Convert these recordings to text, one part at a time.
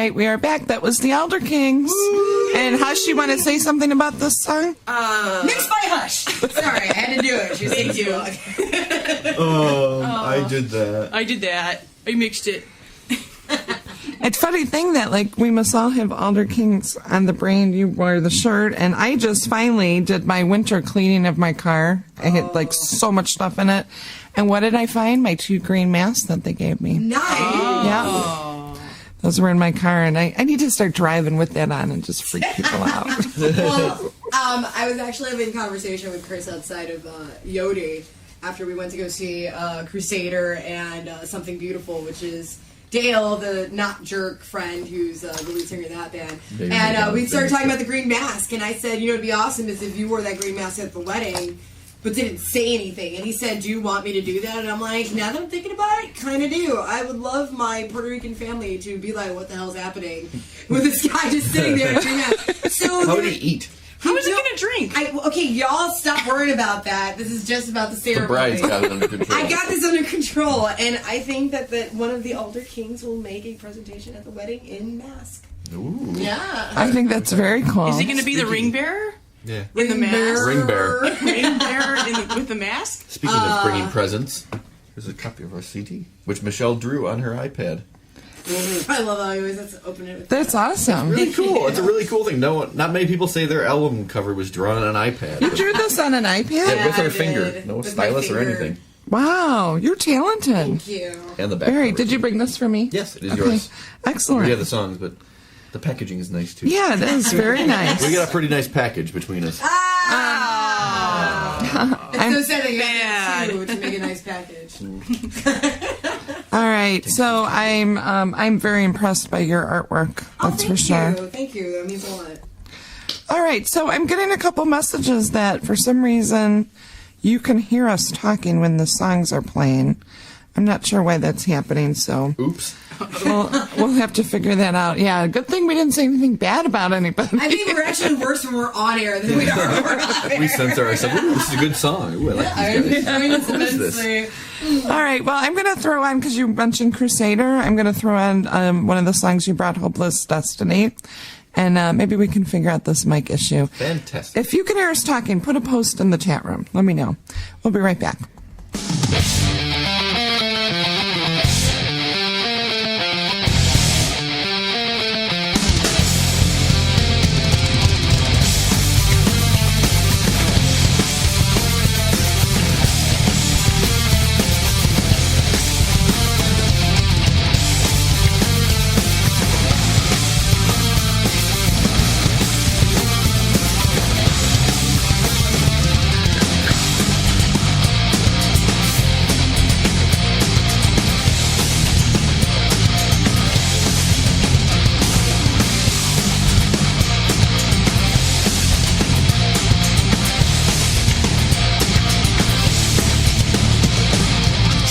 right, we are back. That was the Elder Kings. Woo! And Hush, you want to say something about this song? Mixed by Hush. Sorry, I had to do it. She said too. I did that. I mixed it. It's a funny thing that, like, we must all have Elder Kings on the brain. You wore the shirt, and I just finally did my winter cleaning of my car. I had, like, so much stuff in it. And what did I find? My 2 green masks that they gave me. Nice. Yeah. Those were in my car, and I need to start driving with that on and just freak people out. Well, I was actually having a conversation with Chris outside of Yodi after we went to go see Crusader and Something Beautiful, which is Dale, the not jerk friend who's the lead singer of that band. And we started talking about the green mask, and I said, you know, it'd be awesome is if you wore that green mask at the wedding, but didn't say anything. And he said, do you want me to do that? And I'm like, now that I'm thinking about it, kind of do. I would love my Puerto Rican family to be like, what the hell's happening with this guy just sitting there in a green mask. So How would he eat? How is he going to drink? Okay, y'all stop worrying about that. This is just about the ceremony. The bride's got it under control. I got this under control, and I think that one of the Elder Kings will make a presentation at the wedding in mask. Ooh. Yeah. I think that's very cool. Is he going to be the ring bearer? Yeah. In the mask? Ring bearer. Ring bearer with the mask? Speaking of bringing presents, here's a copy of our CD, which Michelle drew on her iPad. I love how he always has to open it with That's awesome. Really cool. It's a really cool thing. Not many people say their album cover was drawn on an iPad. You drew this on an iPad? Yeah, with I her did. finger. No With stylus my or finger. anything. Wow, you're talented. Thank you. And the back Barry, cover. did you bring this for me? Yes, it is Okay. yours. Excellent. We have the songs, but the packaging is nice too. Yeah, it is very nice. We got a pretty nice package between us. It's so sad that you have two to make a nice package. All right, so I'm very impressed by your artwork. That's for sure. Thank you. That means a lot. All right, so I'm getting a couple messages that for some reason you can hear us talking when the songs are playing. I'm not sure why that's happening, so Oops. we'll have to figure that out. Yeah, good thing we didn't say anything bad about anybody. I think we're actually worse when we're on air than we are when we're off air. We censor ourselves. Ooh, this is a good song. Ooh, I like these guys. I mean, it's What is this? immensely. All right, well, I'm going to throw on, because you mentioned Crusader, I'm going to throw on one of the songs you brought, Hopeless Destiny, and maybe we can figure out this mic issue. Fantastic. If you can hear us talking, put a post in the chat room. Let me know. We'll be right back.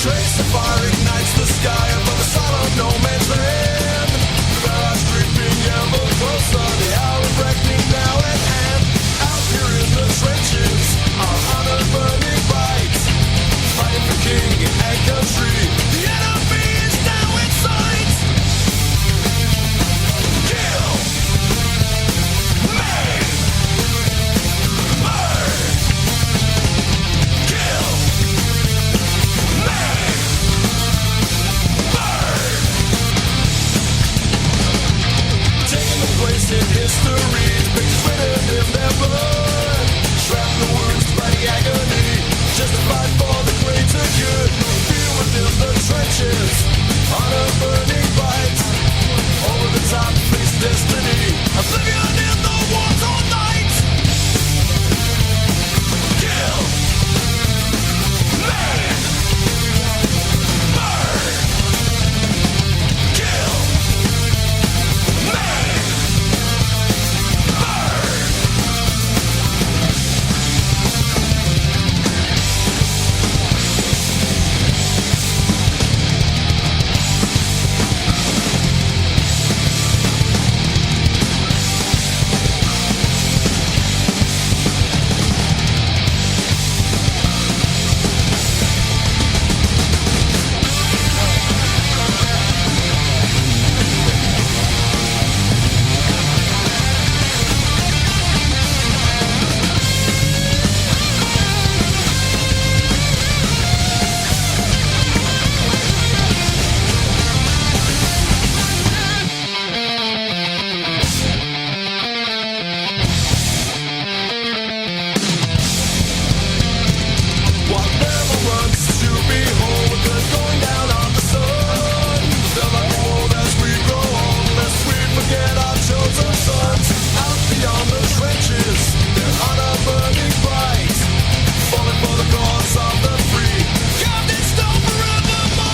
Trace the fire ignites the sky above a solid no man's land. The barrage creeping ever closer, the hour of reckoning now at hand. Out here in the trenches, our honor burning bright. Fighting for king and country, the enemy is now in sight. Kill, maim, burn. Kill, maim. Taking the place in history. beyond the trenches. They're on a burning bright, falling for the cause of the free. God, they stone forevermore.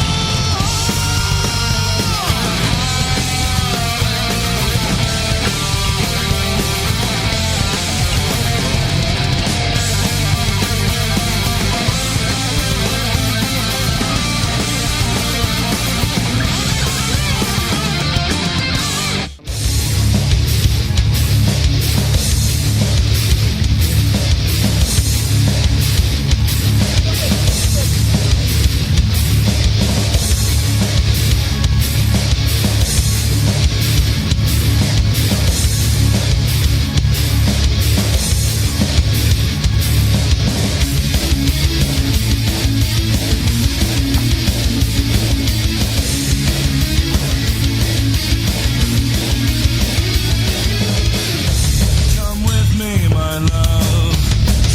Come with me, my love.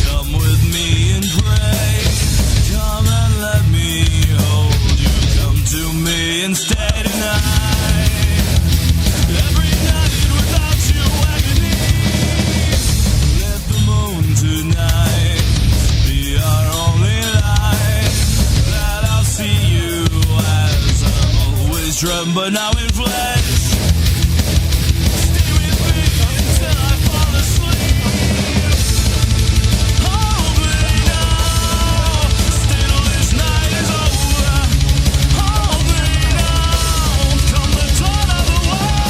Come with me and pray. Come and let me hold you. Come to me and stay tonight. Every night without you, agony. Let the moon tonight be our only light. That I'll see you as I've always dreamt, but now in flesh. Stay with me until I fall asleep. Hold me now. Stay till this night is over. Hold me now. Come the dawn of the world.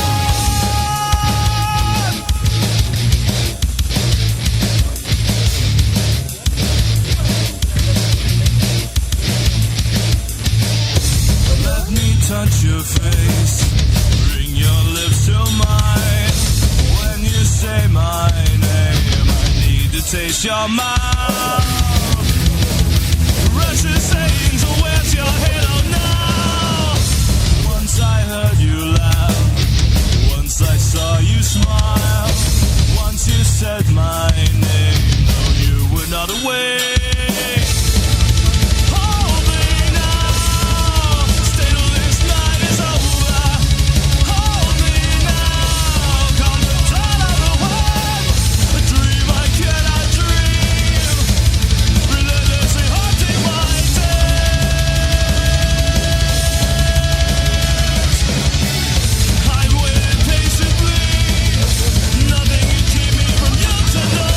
Let me touch your face. Bring your lips to mine. When you say my name, I need to taste your mouth. Russian sayings, where's your halo now? Once I heard you laugh. Once I saw you smile. Once you said my name, no, you were not awake. Hold me now. Stay till this night is over. Hold me now. Come the dawn of the world. A dream I cannot dream. Relentlessly haunting my days. I've waited patiently. Nothing can keep me from you tonight.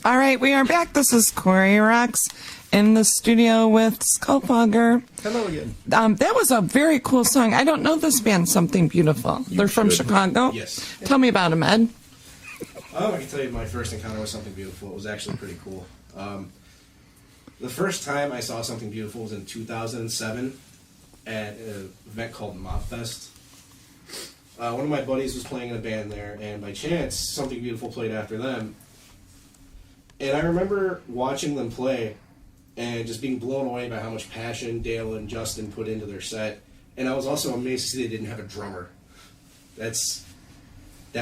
All right, we are back. This is Corrie Rox in the studio with Skullfogger. Hello again. That was a very cool song. I don't know this band, Something Beautiful. They're from should. Chicago? Yes. Tell me about them, Ed. I can tell you my first encounter with Something Beautiful. It was actually pretty cool. The first time I saw Something Beautiful was in 2007 at an event called Mobfest. One of my buddies was playing in a band there, and by chance, Something Beautiful played after them. And I remember watching them play and just being blown away by how much passion Dale and Justin put into their set. And I was also amazed to see they didn't have a drummer. That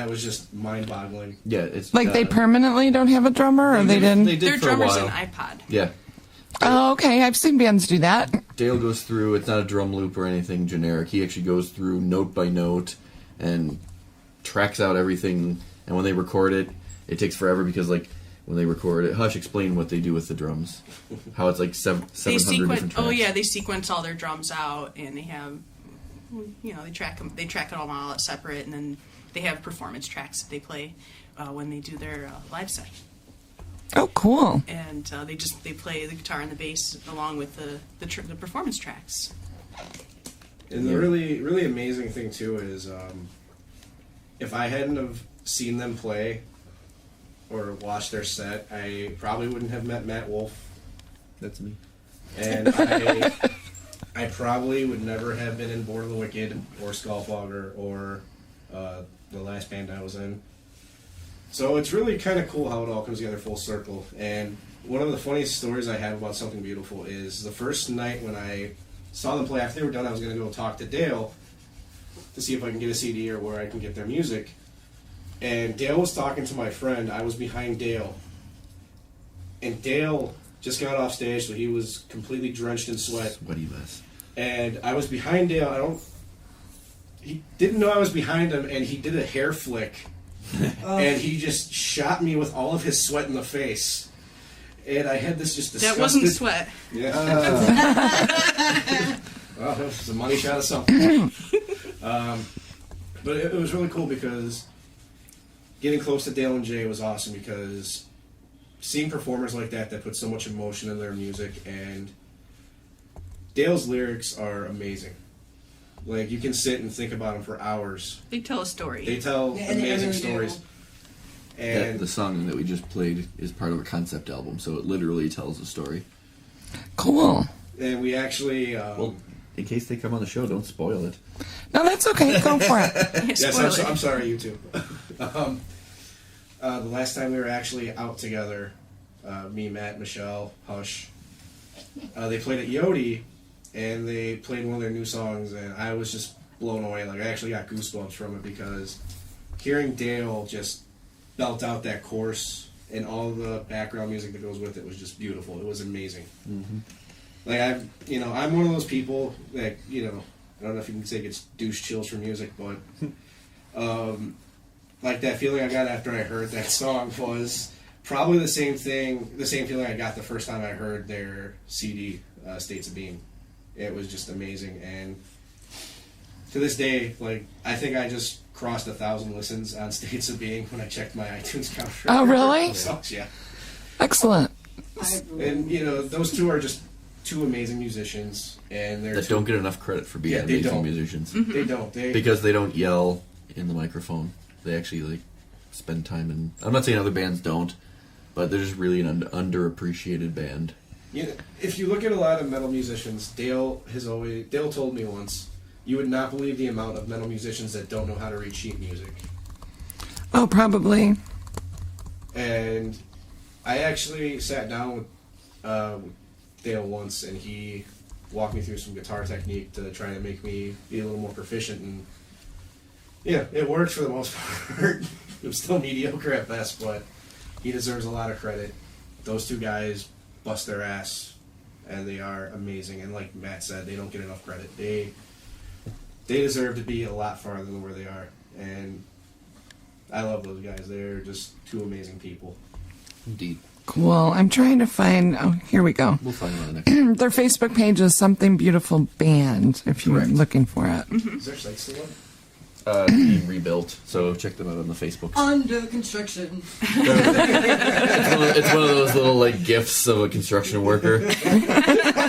was just mind-boggling. Yeah, it's Like they permanently don't have a drummer, or they didn't? They did Their for a drummer's while. an iPod. Yeah. Oh, okay. I've seen bands do that. Dale goes through, it's not a drum loop or anything generic. He actually goes through note by note and tracks out everything. And when they record it, it takes forever because, like, when they record it, Hush, explain what they do with the drums. How it's like 700 different tracks. Oh yeah, they sequence all their drums out, and they have, they track them. They track it all out separate, and then they have performance tracks that they play when they do their live set. Oh, cool. And they play the guitar and the bass along with the performance tracks. And the really, really amazing thing, too, is if I hadn't have seen them play or watched their set, I probably wouldn't have met Matt Wolf. That's me. And I probably would never have been in Born of the Wicked or Skullfogger or the last band I was in. So it's really kind of cool how it all comes together full circle. And one of the funniest stories I have about Something Beautiful is the first night when I saw them play, after they were done, I was going to go talk to Dale to see if I can get a CD or where I can get their music. And Dale was talking to my friend. I was behind Dale. And Dale just got off stage, so he was completely drenched in sweat. Sweaty mess. And I was behind Dale. He didn't know I was behind him, and he did a hair flick. And he just shot me with all of his sweat in the face. And I had this just disgusted... That wasn't sweat. Yeah. Well, it was a money shot of something. But it was really cool because getting close to Dale and Jay was awesome because seeing performers like that put so much emotion in their music, and Dale's lyrics are amazing. Like, you can sit and think about them for hours. They tell a story. They tell Yeah, and amazing they really stories. do. And The song that we just played is part of a concept album, so it literally tells a story. Cool. and we actually... Well, in case they come on the show, don't spoil it. No, that's okay. Go for it. Yes, Spoil it. I'm sorry, you two. The last time we were actually out together, me, Matt, Michelle, Hush, they played at Yodi, and they played one of their new songs, and I was just blown away. Like, I actually got goosebumps from it because hearing Dale just belt out that chorus and all the background music that goes with it was just beautiful. It was amazing. Mm-hmm. Like, I'm one of those people that, I don't know if you can say gets douche chills for music, but like that feeling I got after I heard that song was probably the same feeling I got the first time I heard their CD, States of Being. It was just amazing, and to this day, like, I think I just crossed 1,000 listens on States of Being when I checked my iTunes counter. Oh, really? Songs, yeah. Excellent. And, those two are just two amazing musicians, and they're That don't get enough credit for being Yeah, they amazing don't. musicians. They don't. Because they don't yell in the microphone. They actually, spend time in... I'm not saying other bands don't, but they're just really an underappreciated band. If you look at a lot of metal musicians, Dale told me once, you would not believe the amount of metal musicians that don't know how to read sheet music. Oh, probably. And I actually sat down with Dale once, and he walked me through some guitar technique to try to make me be a little more proficient. And yeah, it worked for the most part. It was still mediocre at best, but he deserves a lot of credit. Those two guys bust their ass, and they are amazing. And like Matt said, they don't get enough credit. They deserve to be a lot farther than where they are. And I love those guys. They're just two amazing people. Indeed. Cool. I'm trying to find... Oh, here we go. We'll find one next. Their Facebook page is Something Beautiful Band, if you're Correct. looking for it. Is their site still up? Being rebuilt, so check them out on the Facebook. Under construction. It's one little like gifts of a construction worker.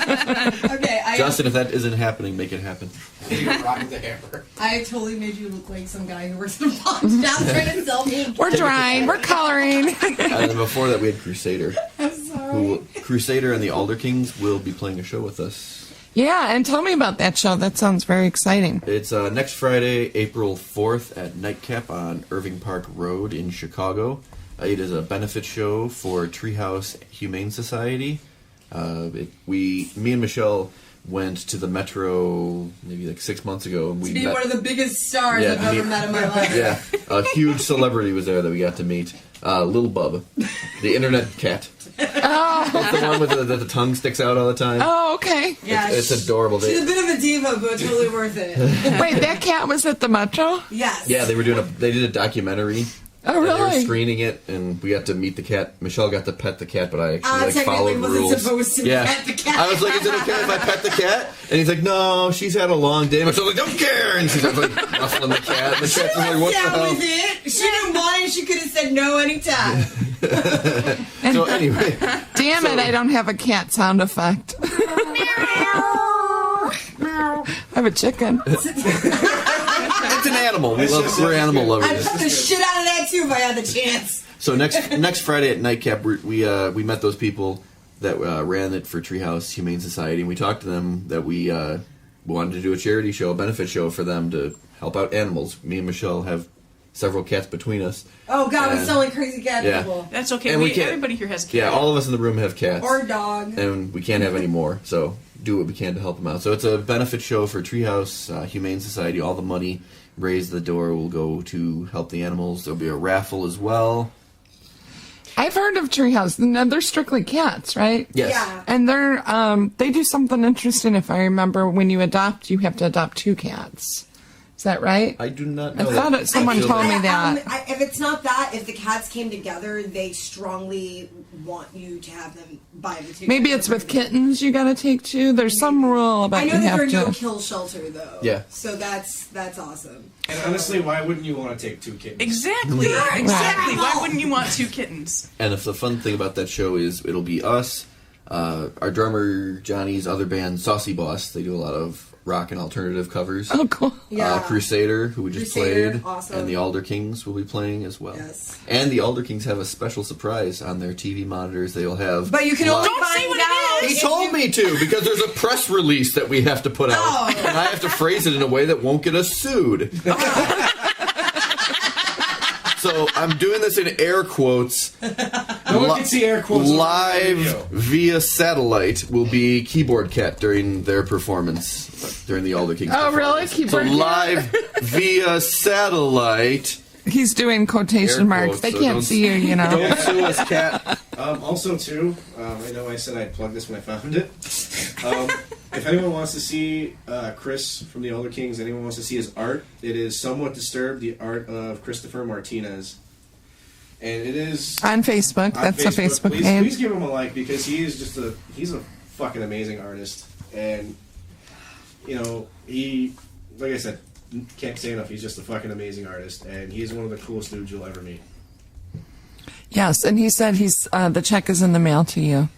Okay, Justin, if that isn't happening, make it happen. Rocking the hammer. I totally made you look like some guy who works in a pawn shop trying to sell me. We're drawing. We're coloring. And then before that, we had Crusader. I'm sorry. Crusader and the Alder Kings will be playing a show with us. Yeah, and tell me about that show. That sounds very exciting. It's next Friday, April 4th at Nightcap on Irving Park Road in Chicago. It is a benefit show for Treehouse Humane Society. Me and Michelle went to the Metro maybe like 6 months ago. And we To be met, one of the biggest stars Yeah, I've to ever be- met in my life. yeah, a huge celebrity was there that we got to meet. Little Bub, the internet cat. Oh, It's the one with the tongue sticks out all the time. oh okay. Yeah, It's adorable. She's a bit of a diva, but totally worth it. Wait, that cat was at the Metro? Yes. Yeah, they did a documentary. Oh, And they were really? screening it, and we got to meet the cat. Michelle got to pet the cat, but I actually technically followed wasn't rules. supposed to pet the cat. I was like, "Is it okay if I pet the cat?" And he's like, "No, she's had a long day." Michelle's like, "Don't care," and she's like ruffling the cat. And the cat's just like, "What the down hell?" with it. She didn't want it. She could have said no anytime. So anyway, Damn it, I don't have a cat sound effect. I have a chicken. it's an animal. We're animal I'd lovers. put the shit out of that too if I had the chance. So next Friday at Nightcap, we met those people that ran it for Treehouse Humane Society, and we talked to them that we wanted to do a charity show, a benefit show for them to help out animals. Me and Michelle have several cats between us. Oh God, we And- sound like crazy cat Yeah. people. That's okay. And we can't- Everybody here has a cat. Yeah, all of us in the room have cats. Or dog. And we can't have any more, so do what we can to help them out. So it's a benefit show for Treehouse Humane Society. All the money raised at the door will go to help the animals. There'll be a raffle as well. I've heard of Treehouse. No, they're strictly cats, right? Yes. Yeah. And they do something interesting. If I remember, when you adopt, you have to adopt 2 cats. Is that right? I do not I know. thought that. it- someone I feel told that- me that. If it's not that, if the cats came together, they strongly want you to have them by the two. Maybe it's with kittens you got to take 2. There's some rule about I know you that have they're to. no kill shelter though. Yeah. So that's awesome. And honestly, why wouldn't you want to take 2 kittens? Exactly. Yeah, Exactly. right. Why wouldn't you want 2 kittens? And if the fun thing about that show is it'll be us, our drummer Johnny's other band Saucy Boss. They do a lot of rock and alternative covers. Oh, cool. Yeah. Crusader, who we just Crusader, played, awesome. and the Alder Kings will be playing as well. Yes. And the Alder Kings have a special surprise on their TV monitors. They'll have. But you can only Don't say find what it out is. He if told you- me to because there's a press release that we have to put out, Oh. and I have to phrase it in a way that won't get us sued. So I'm doing this in air quotes. No one can see air quotes. on the Live radio. via satellite will be Keyboard Cat during their performance during the Alder Kings. Oh, really? performance. Keyboard so Cat? live via satellite. He's doing quotation Air marks. quotes, They so can't don't- see you, you know. Don't sue us, Cat. Also, too, I know I said I'd plug this when I found it. If anyone wants to see Chris from the Elder Kings, anyone wants to see his art, it is Somewhat Disturbed, the art of Christopher Martinez. And it is On Facebook. on That's a Facebook please, page. Please give him a like because he's a fucking amazing artist. And, you know, like I said, can't say enough, he's just a fucking amazing artist. And he's one of the coolest dudes you'll ever meet. Yes, and he said the check is in the mail to you.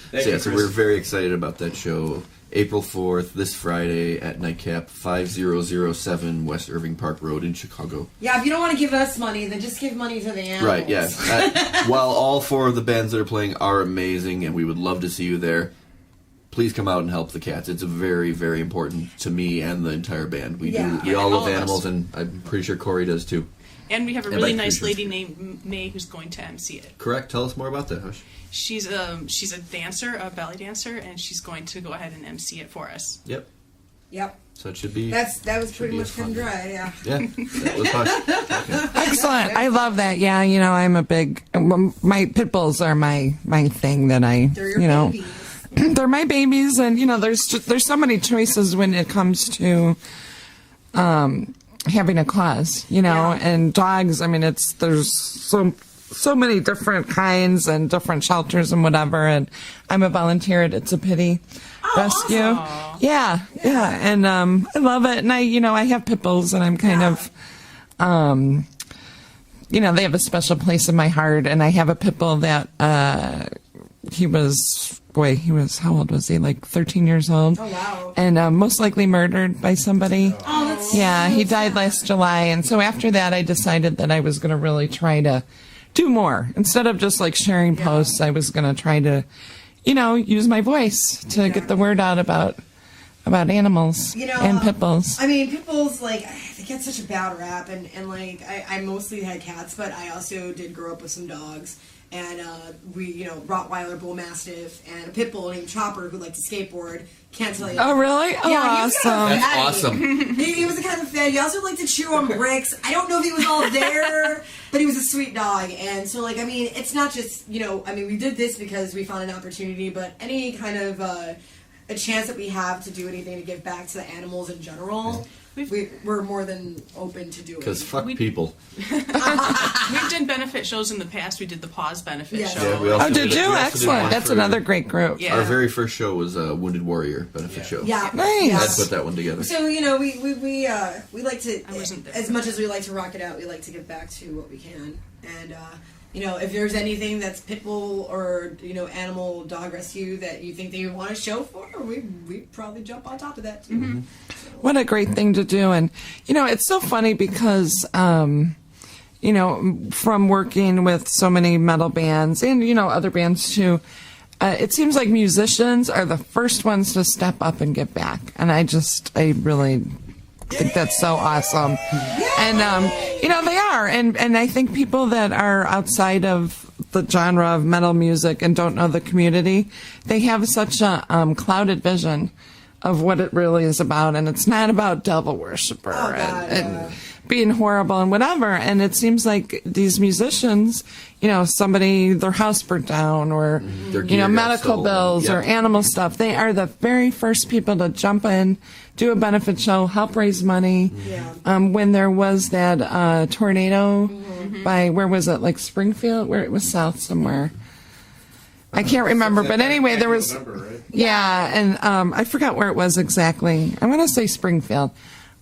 Thank So, you, yeah, so Chris. we're very excited about that show. April 4th, this Friday at Nightcap, 5007 West Irving Park Road in Chicago. Yeah, if you don't want to give us money, then just give money to the animals. Right, yes. While all 4 of the bands that are playing are amazing and we would love to see you there, please come out and help the cats. It's very, very important to me and the entire band. We Yeah. we all Yeah, love all of us. animals, and I'm pretty sure Corey does too. And we have a And really by nice creatures. lady named May who's going to MC it. Correct? Tell us more about that, Hush. She's a dancer, a ballet dancer, and she's going to go ahead and MC it for us. Yep. Yep. So it should be... That was Should pretty be a much cut and fun- dry, yeah. Yeah, that was Hush. Okay. Excellent. I love that. Yeah, you know, I'm a big. My pit bulls are my thing that I. They're your you know, babies. they're my babies, and you know, there's so many choices when it comes to having a cause. You know, Yeah. and dogs. I mean, there's so many different kinds and different shelters and whatever. And I'm a volunteer at It's a Pity Rescue. awesome. Yeah, and I love it. And I have pit bulls, and I'm kind of. you know, they have a special place in my heart. And I have a pit bull that he was, how old was he? Like 13 years old. Oh, wow. And most likely murdered by somebody. Oh, that's Yeah, so he died sad. last July. And so after that, I decided that I was going to really try to do more. Instead of just like sharing posts, I was going to try to, you know, use my voice to get the word out about animals and pit bulls. I mean, pit bulls, like, they get such a bad rap, and like, I mostly had cats, but I also did grow up with some dogs, and we, you know, Rottweiler, Bull Mastiff, and a pit bull named Chopper who liked to skateboard. Can't tell you. Oh, really? Oh, Yeah, he was kind of a That's fatty. awesome. He was the kind of fan. He also liked to chew on bricks. I don't know if he was all there, but he was a sweet dog. And so, like, I mean, it's not just, you know, I mean, we did this because we found an opportunity, but any kind of a chance that we have to do anything to give back to the animals in general, we're more than open to doing. Because fuck people. We've done benefit shows in the past. We did the Paws benefit Yes. show. Yeah, we also Oh, did we you? also did Excellent. one That's for- another great group. Yeah. Our very first show was a Wounded Warrior benefit show. Yeah. Nice. Yeah. Let's put that one together. So, you know, we like to, I wasn't there. as much as we like to rock it out, we like to give back to what we can. And, you know, if there's anything that's pit bull or, you know, animal dog rescue that you think that you want to show for, we probably jump on top of that, too. Mm-hmm. What a great thing to do. And, you know, it's so funny because, you know, from working with so many metal bands and, you know, other bands too, it seems like musicians are the first ones to step up and give back. And I really think that's so awesome. And, you know, they are. And I think people that are outside of the genre of metal music and don't know the community, they have such a clouded vision of what it really is about. And it's not about devil worshiper and being horrible and whatever. And it seems like these musicians, you know, their house burnt down or, Their you gear know, got medical stolen. bills or Yep. animal stuff. They are the very first people to jump in, do a benefit show, help raise money. Yeah. When there was that tornado by, where was it, like Springfield, where it was south somewhere. I can't remember, but anyway, there was, November, right? yeah, and I forgot where it was exactly. I'm going to say Springfield.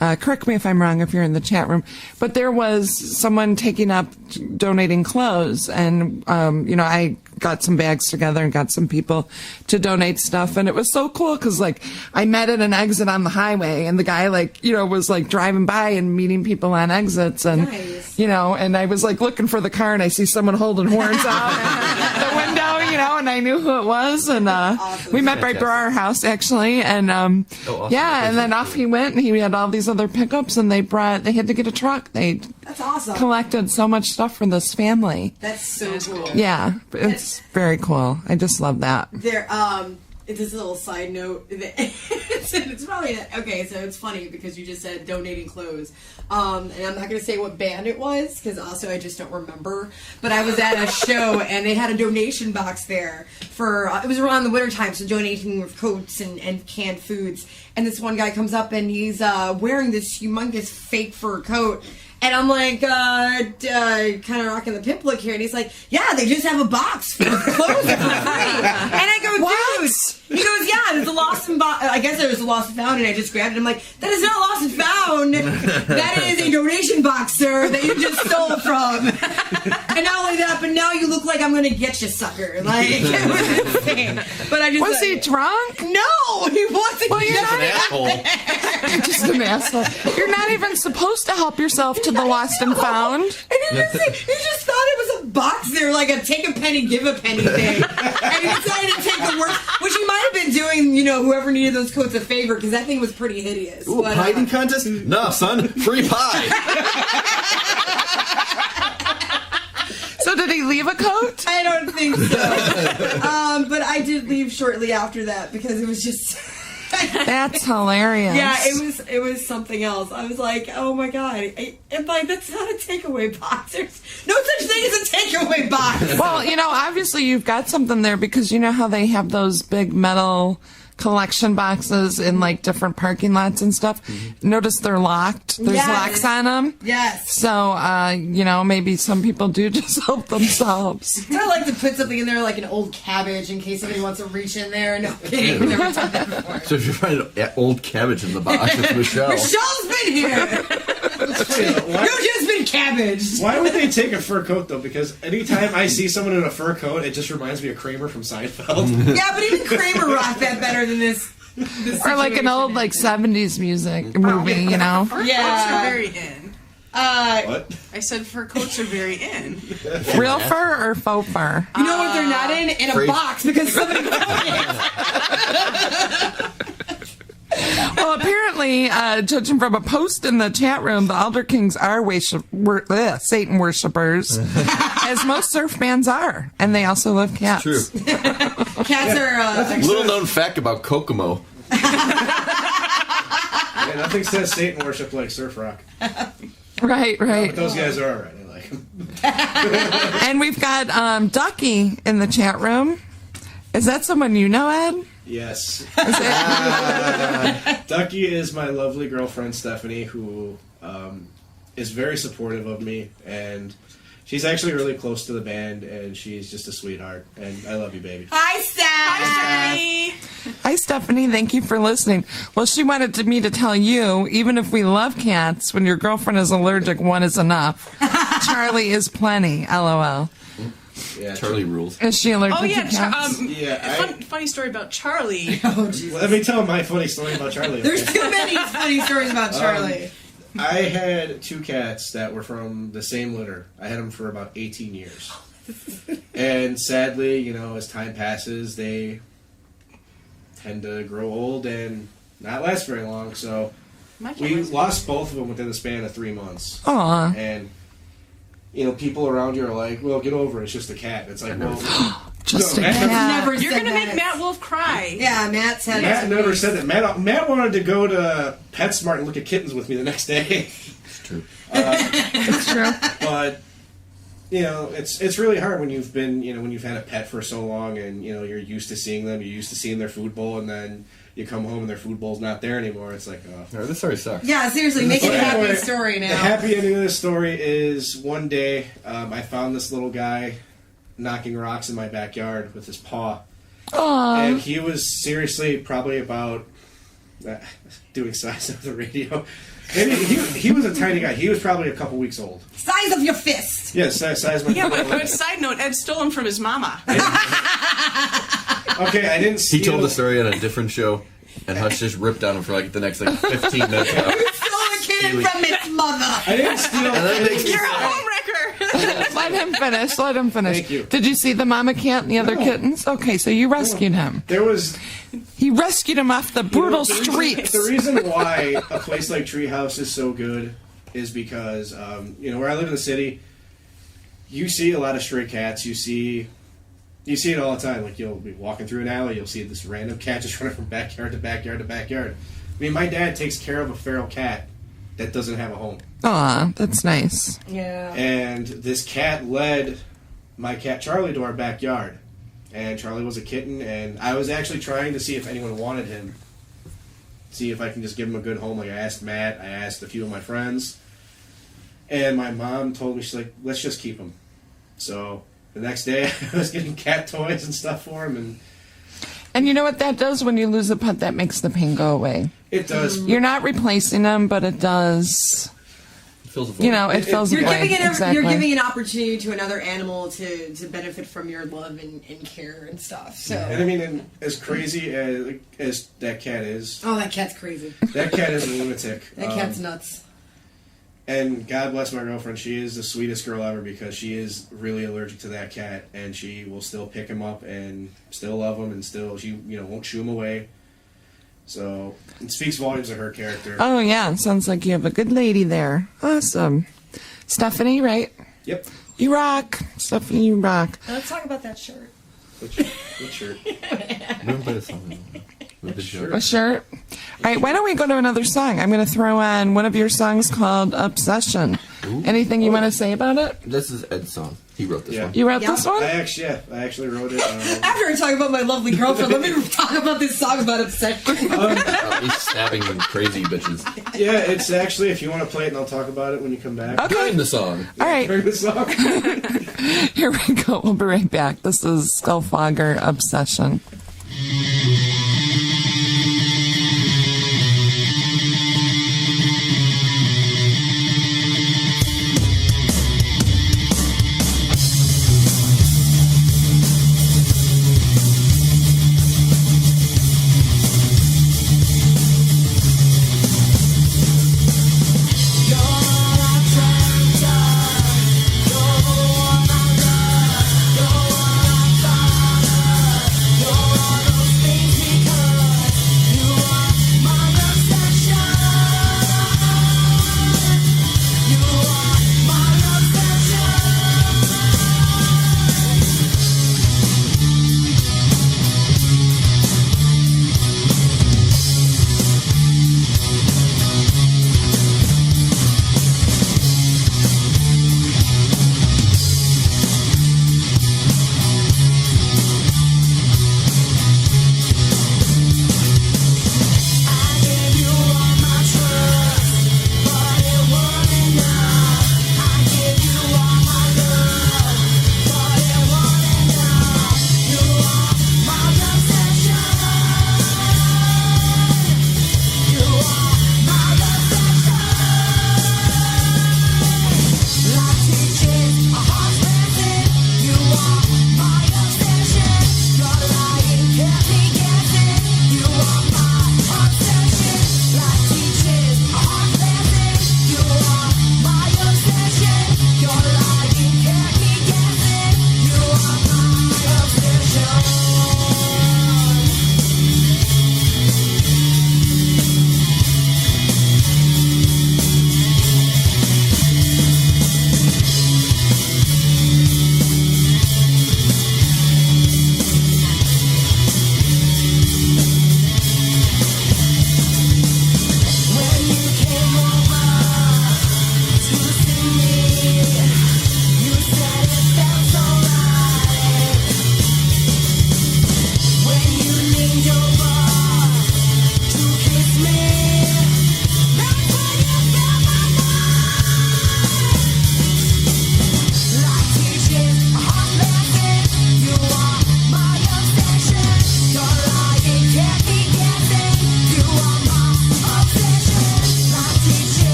Correct me if I'm wrong if you're in the chat room. But there was someone taking up donating clothes, and you know, I got some bags together and got some people to donate stuff, and it was so cool because like I met at an exit on the highway, and the guy like, you know, was like driving by and meeting people on exits, and Nice. you know, and I was like looking for the car, and I see someone holding horns out the window, you know, and I knew who it was, and we met right by our house actually, and awesome. yeah, and then off he went, and he had all these other pickups, and they had to get a truck. They That's awesome. collected so much stuff for this family. That's so cool. Yeah, it's very cool. I just love that. There, it's just a little side note. It's probably okay. So it's funny because you just said donating clothes, and I'm not going to say what band it was because also I just don't remember. But I was at a show and they had a donation box there for it was around the winter time, so donating with coats and canned foods. And this one guy comes up and he's wearing this humongous fake fur coat. And I'm like, kind of rocking the pimp look here. And he's like, yeah, they just have a box full of clothes for free. And I go, dude. He goes, yeah, there's a lost and I guess there was a lost and found. And I just grabbed it. I'm like, that is not lost and found. That is a donation box, sir, that you just stole from. And not only that, but now you look like I'm going to get you, sucker. Like, it was insane. But I just Was he drunk? No, he wasn't. Well, you're An not asshole. You're just an asshole. You're not even supposed to help yourself to the lost and found. And he just thought it was a box there, like a take a penny, give a penny thing. And he decided to take the worst, which he might have been doing, you know, whoever needed those coats a favor, because that thing was pretty hideous. Ooh, But, pie eating contest? No, son. Free pie. So did he leave a coat? I don't think so. But I did leave shortly after that because it was just... That's hilarious. Yeah, it was something else. I was like, oh my god, I'm like, that's not a takeaway box. There's no such thing as a takeaway box. Well, you know, obviously you've got something there because you know how they have those big metal collection boxes in like different parking lots and stuff. Notice they're locked. There's Yes. locks on them. Yes. So, you know, maybe some people do just help themselves. I like to put something in there like an old cabbage in case somebody wants to reach in there. No kidding. Never done that before. So if you find an old cabbage in the box, it's Michelle. Michelle's been here. You've just been cabbage. Why would they take a fur coat though? Because anytime I see someone in a fur coat, it just reminds me of Kramer from Seinfeld. Yeah, but even Kramer rocked that better than this. Or like an old like 70s music movie, you know? Fur coats Yeah. are very in. What? I said fur coats are very in. Real fur or faux fur? You know what they're not in? In a Phrase- box because somebody broke it. Well, apparently, judging from a post in the chat room, the Alder Kings are Satan worshippers, as most surf bands are, and they also love cats. True. Cats are. Little known fact about Kokomo. Yeah, nothing says Satan worship like surf rock. Right, But right. those guys are alright. I like them. And we've got Ducky in the chat room. Is that someone you know, Ed? Yes. Ducky is my lovely girlfriend Stephanie, who is very supportive of me, and she's actually really close to the band, and she's just a sweetheart. And I love you, baby. Hi, Steph. Hi. Hi, Stephanie. Thank you for listening. Well, she wanted me to tell you, even if we love cats, when your girlfriend is allergic, one is enough. Charlie is plenty. LOL. Yeah, Charlie rules. Is she allergic Oh yeah, to cats? funny story about Charlie. Oh, Jesus. Let me tell my funny story about Charlie. There's okay? too many funny stories about Charlie. I had 2 cats that were from the same litter. I had them for about 18 years. And sadly, you know, as time passes, they tend to grow old and not last very long. So My cat we was- lost both of them within the span of 3 months. Aw. And, you know, people around you are like, well, get over it. It's just a cat. It's like, well, Just no, a Matt never- cat. Never You're said gonna that. make Matt Wolf cry. Yeah, Matt said Matt it. never said that. Matt wanted to go to PetSmart and look at kittens with me the next day. It's true. It's true. But you know, it's really hard when you've been, you know, when you've had a pet for so long, and you know you're used to seeing them, you're used to seeing their food bowl, and then you come home and their food bowl's not there anymore. It's like, oh. Alright, this story sucks. Yeah, seriously, make it a happy Anyway, story The now. happy ending of this story is one day I found this little guy knocking rocks in my backyard with his paw, Aw. and he was seriously probably about doing size of the radio. And he was a tiny guy. He was probably a couple weeks old. Size of your fist. Yes, size of my Yeah, but side note, Ed stole him from his mama. Okay, I didn't see He told the story on a different show, and Hutch just ripped on him for like the next like 15 minutes. Stole a kid from its mother. I didn't steal. And that makes me You're a sad. homewrecker. Let him finish. Let him finish. Thank you. Did you see the mama cat and the other No. kittens? Okay, so you rescued him. There was He rescued him off the brutal the reason- streets. The reason why a place like Treehouse is so good is because you know, where I live in the city, you see a lot of stray cats. You see it all the time. Like, you'll be walking through an alley, you'll see this random cat just running from backyard to backyard to backyard. I mean, my dad takes care of a feral cat that doesn't have a home, Aw, that's nice. Yeah. and this cat led my cat Charlie to our backyard. And Charlie was a kitten, and I was actually trying to see if anyone wanted him. See if I can just give him a good home. Like, I asked Matt, I asked a few of my friends. And my mom told me, she's like, let's just keep him. So the next day, I was getting cat toys and stuff for him, and And you know what that does when you lose a pet? That makes the pain go away. it does. You're not replacing them, but it does. It fills a void. You know, it fills You're a void. giving it. Exactly. You're giving an opportunity to another animal to benefit from your love and care and stuff. So. And I mean, and as crazy as that cat is, Oh, that cat's crazy. that cat is a lunatic. That cat's nuts. And God bless my girlfriend. She is the sweetest girl ever, because she is really allergic to that cat, and she will still pick him up and still love him, and still she won't shoo him away. So it speaks volumes of her character. Oh, yeah. Sounds like you have a good lady there. Awesome. Stephanie, right? Yep. You rock. Stephanie, you rock. Let's talk about that shirt. What shirt? We haven't played a song. With the show. A shirt. All right, why don't we go to another song? I'm going to throw on one of your songs called Obsession. Ooh. Anything you want to say about it? This is Ed's song. He wrote this Yeah. one. You wrote Yeah. this one? I actually wrote it. After I talk about my lovely girlfriend, let me talk about this song about obsession. He's stabbing crazy bitches. Yeah, it's actually, if you want to play it, and I'll talk about it when you come back. Okay. During the song. All right, During the song. here we go. We'll be right back. This is Skullfogger Obsession.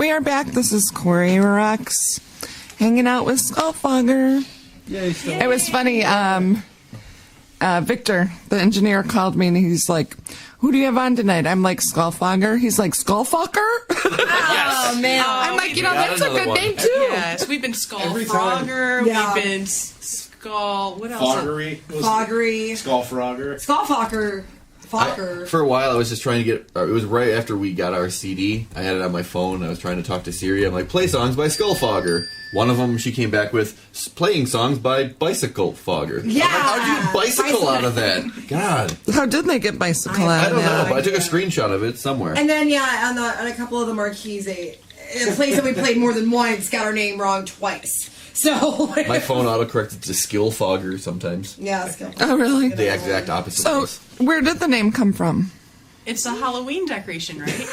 we are back. This is Corrie Rox, hanging out with Skullfogger. Yay, It was funny. Victor, the engineer, called me and he's like, "Who do you have on tonight?" I'm like, "Skullfogger." He's like, "Skullfucker?" Oh man. I'm like, got that's a another good one. name too. Yes, we've been Every time. Skullfrogger. Yeah. We've been Skull. What else? Foggery. Foggery. Skullfrogger. Skullfucker. Fokker. For a while, I was just trying to get. It was right after we got our CD. I had it on my phone. I was trying to talk to Siri. I'm like, play songs by Skullfogger. One of them, she came back with playing songs by Bicycle Fogger. Yeah. I'm like, how'd you get bicycle out of that? God. How did they get bicycle I out don't of know, that? but I took a screenshot of it somewhere. And then on a couple of the marquees, a place that we played more than once got our name wrong twice. So My phone autocorrected to Skill Fogger sometimes. yeah, let's go. Oh, really? The exact opposite. So, of this. where did the name come from? It's a Halloween decoration, right?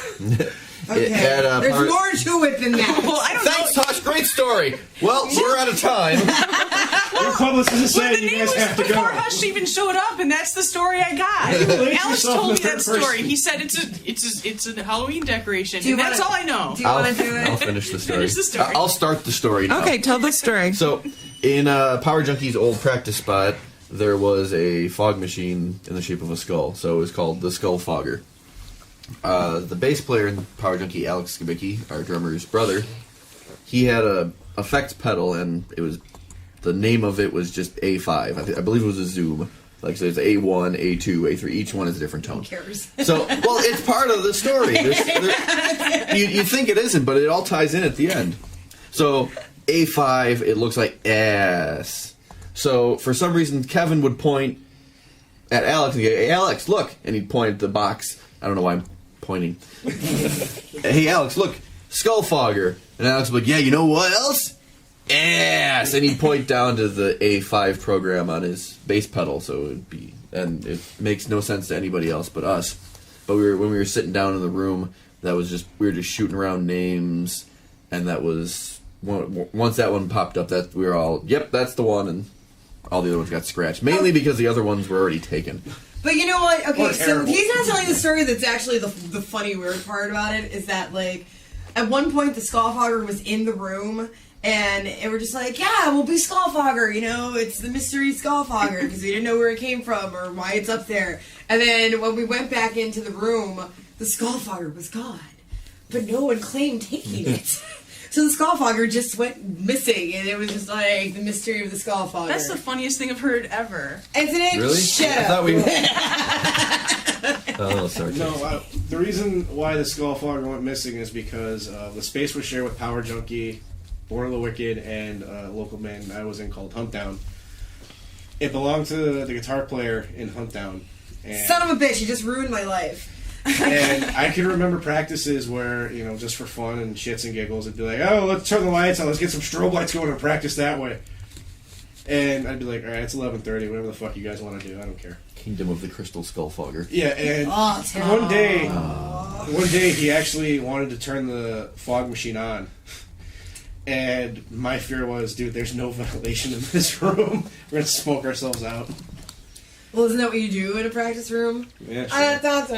Okay. It had, There's part- more to it than that. Well, I don't Thanks, know. Tosh. Great story. Well, we're out of time. Your publicist is Well, saying the you name guys was have to before go. Hush even showed up, and that's the story I got. relate Alex yourself told me in the that third story. person. He said it's a Halloween decoration, you and that's wanna- all I know. Do you want to do I'll it? finish the story. Finish the story. I'll start the story now. Okay, tell the story. So, in Power Junkie's old practice spot, there was a fog machine in the shape of a skull. So it was called the Skull Fogger. The bass player in Power Junkie, Alex Skibicki, our drummer's brother, he had a effects pedal, and it was the name of it was just A5. I believe it was a Zoom. Like, so it's A1, A2, A3. Each one is a different tone. Who cares? So, well, it's part of the story. You think it isn't, but it all ties in at the end. So, A5, it looks like ass. So, for some reason, Kevin would point at Alex and go, "Hey, Alex, look!" And he'd point at the box. I don't know why I'm pointing. "Hey, Alex, look! Skullfogger." And Alex would be like, "Yeah, you know what else? Ass!" And he'd point down to the A5 program on his bass pedal, so it would be... And it makes no sense to anybody else but us. But when we were sitting down in the room, we were just shooting around names, and that was... Once that one popped up, that we were all, "Yep, that's the one," and all the other ones got scratched. Mainly because the other ones were already taken. But you know what? Okay, What so terrible. he's not telling the story that's actually the funny, weird part about it is that, like, at one point the Skullfogger was in the room, and we're just like, yeah, we'll be Skullfogger, you know, it's the mystery Skullfogger, because we didn't know where it came from or why it's up there. And then when we went back into the room, the Skullfogger was gone. But no one claimed taking it. So the Skullfogger just went missing, and it was just like the mystery of the Skullfogger. That's the funniest thing I've heard ever. Isn't it? Really? Shut I up. thought we... Oh, sorry. No, the reason why the Skullfogger went missing is because the space was shared with Power Junkie, Born of the Wicked, and a local band I was in called Huntdown. It belonged to the guitar player in Huntdown. And, Son of a bitch, you just ruined my life. and I can remember practices where, you know, just for fun and shits and giggles, it'd be like, "Oh, let's turn the lights on, let's get some strobe lights going and practice that way." And I'd be like, "Alright, it's 11:30, whatever the fuck you guys want to do, I don't care." Kingdom of the Crystal Skullfogger. Yeah, and Oh, terrible. one day he actually wanted to turn the fog machine on. And my fear was, dude, there's no ventilation in this room. We're gonna smoke ourselves out. Well, isn't that what you do in a practice room? Yeah, sure. That's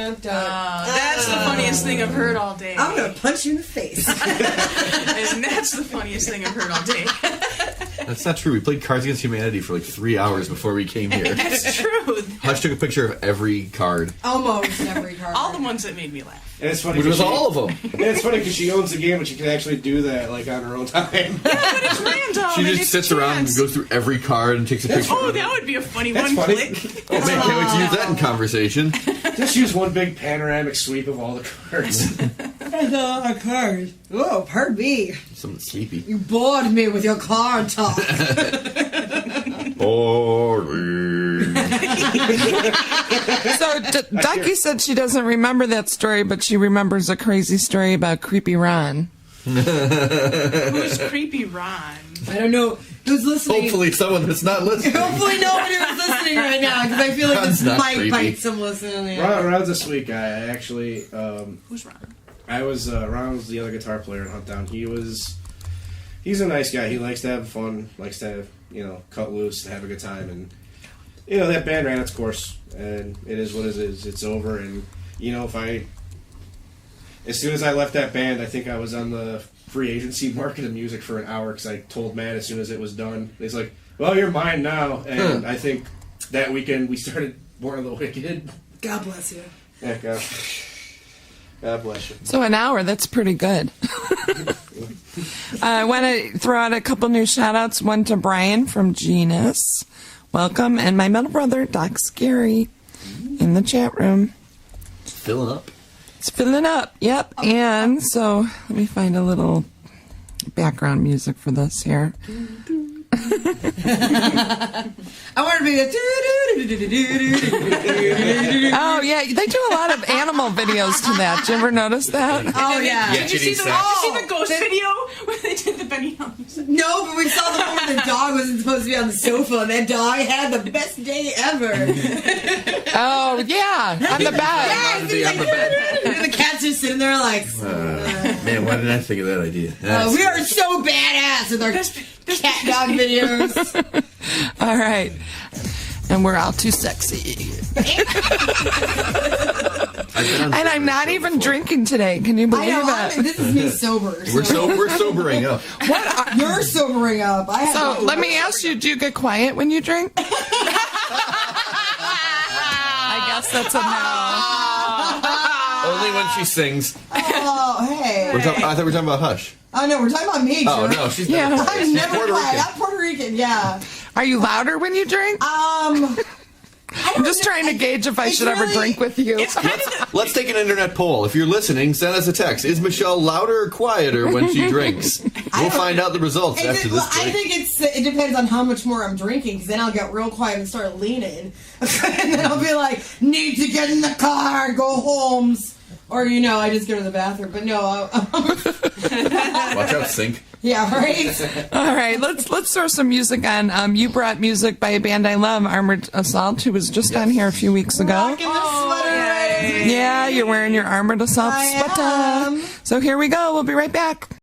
the funniest thing I've heard all day. I'm gonna punch you in the face. And that's the funniest thing I've heard all day. That's not true. We played Cards Against Humanity for like 3 hours before we came here. That's true. Hush took a picture of every card. Almost every card. All the ones that made me laugh. And it's funny Which was 'cause she- all of them. And it's funny because she owns the game, but she can actually do that like on her own time. But it's random. She and just it's sits a around and chance. goes through every card and takes a picture. Oh, that would be a funny That's one. funny. Click. Oh man, can't wait to use that in conversation. Just use one big panoramic sweep of all the cards. a card. Oh, pardon me. Someone's sleepy. You bored me with your card talk. Boring. So Ducky said she doesn't remember that story, but she remembers a crazy story about Creepy Ron. Who's Creepy Ron? I don't know who's listening. Hopefully someone that's not listening. Hopefully nobody was listening right now, because I feel like Ron's this not might creepy. bite some listening. Ron's a sweet guy. I actually, Who's Ron? Ron was the other guitar player in Huntdown. He's a nice guy. He likes to have fun, likes to, cut loose, have a good time, and that band ran its course, and it is what it is. It's over, and if as soon as I left that band, I think I was on the free agency market of music for an hour because I told Matt as soon as it was done. He's like, well, you're mine now. And I think that weekend we started Born of the Wicked. God bless you. Yeah, God bless you. So an hour, that's pretty good. I want to throw out a couple new shout-outs. One to Brian from Genus. Welcome. And my middle brother, Doc Scary, in the chat room. Filling up. It's filling up, yep. And so let me find a little background music for this here. I want to be the. Oh, yeah, they do a lot of animal videos to that. Did you ever notice that? Oh yeah. Did you see the ghost video where they did the Benny Hill music? No, but we saw the one where the dog wasn't supposed to be on the sofa, and that dog had the best day ever. Oh, yeah, on the bed. Yeah, Be on the bed. and the cat's just sitting there like. Man, why didn't I think of that idea? We are so badass with our cat dog videos. All right. And we're all too sexy. And I'm not even drinking today. Can you believe that? This is me sober. We're sobering up. You're sobering up. So let me ask you, do you get quiet when you drink? I guess that's a no. Only when she sings. Oh, hey. I thought we were talking about Hush. Oh, no, we're talking about me. Oh, Joe. no, she's Yeah. not. I'm She's never Puerto quiet. Rican. I'm Puerto Rican, yeah. Are you louder when you drink? I'm just trying to gauge if I should ever drink with you. Let's take an internet poll. If you're listening, send us a text. Is Michelle louder or quieter when she drinks? We'll find out the results after this break. I think it depends on how much more I'm drinking, because then I'll get real quiet and start leaning. And then I'll be like, need to get in the car, go home. Or, I just go to the bathroom. But no, Watch out, sink. yeah, right? All right, let's throw some music on. You brought music by a band I love, Armored Assault, who was just on here a few weeks ago. Rocking the sweater. Yeah, you're wearing your Armored Assault I sweater. am. So here we go. We'll be right back.